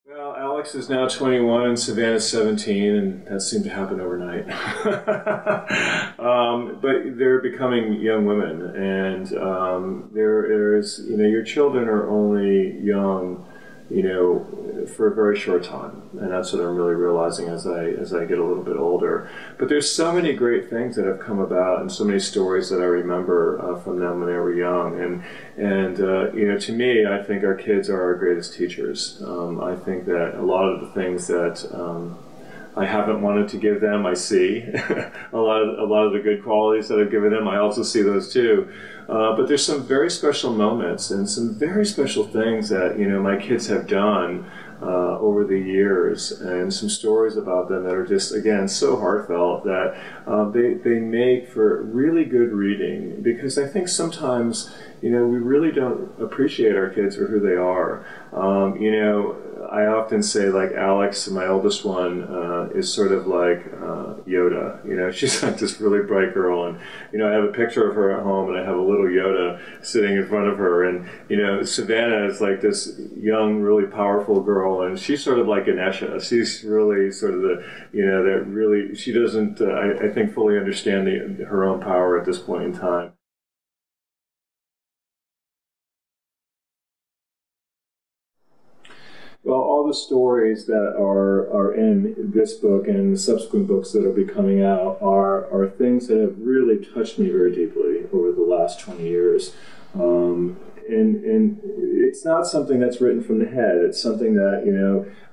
Well, Alex is now 21 and Savannah's 17, and that seemed to happen overnight. But they're becoming young women, and there's, your children are only young, for a very short time, and that's what I'm really realizing as I get a little bit older. But there's so many great things that have come about, and so many stories that I remember from them when they were young. And to me, I think our kids are our greatest teachers. I think that a lot of the things that I haven't wanted to give them, I see. a lot of the good qualities that I've given them, I also see those too. But there's some very special moments and some very special things that my kids have done over the years, and some stories about them that are just, again, so heartfelt that they make for really good reading, because I think sometimes we really don't appreciate our kids for who they are. I often say, like, Alex, my oldest one, is sort of like Yoda. She's like this really bright girl, and I have a picture of her at home, and I have a little Yoda sitting in front of her, and Savannah is like this young, really powerful girl, and she's sort of like Ganesha. She's really sort of the that really, she doesn't I think fully understand her own power at this point in time. Well, all the stories that are in this book and the subsequent books that will be coming out are things that have really touched me very deeply over the last 20 years. And it's not something that's written from the head. It's something that,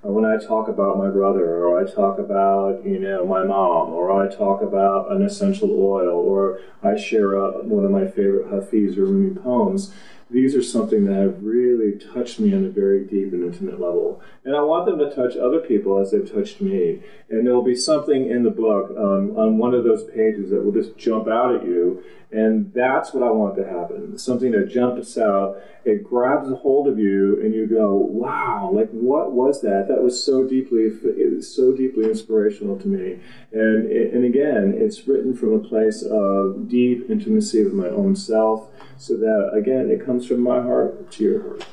when I talk about my brother, or I talk about, my mom, or I talk about an essential oil, or I share one of my favorite Hafiz or Rumi poems, these are something that have really touched me on a very deep and intimate level. And I want them to touch other people as they've touched me. And there will be something in the book on one of those pages that will just jump out at you. And that's what I want to happen. Something that jumps out, it grabs a hold of you, and you go, wow, like, what was that? That was so deeply inspirational to me. And again, it's written from a place of deep intimacy with my own self, so that, again, it comes from my heart to your heart.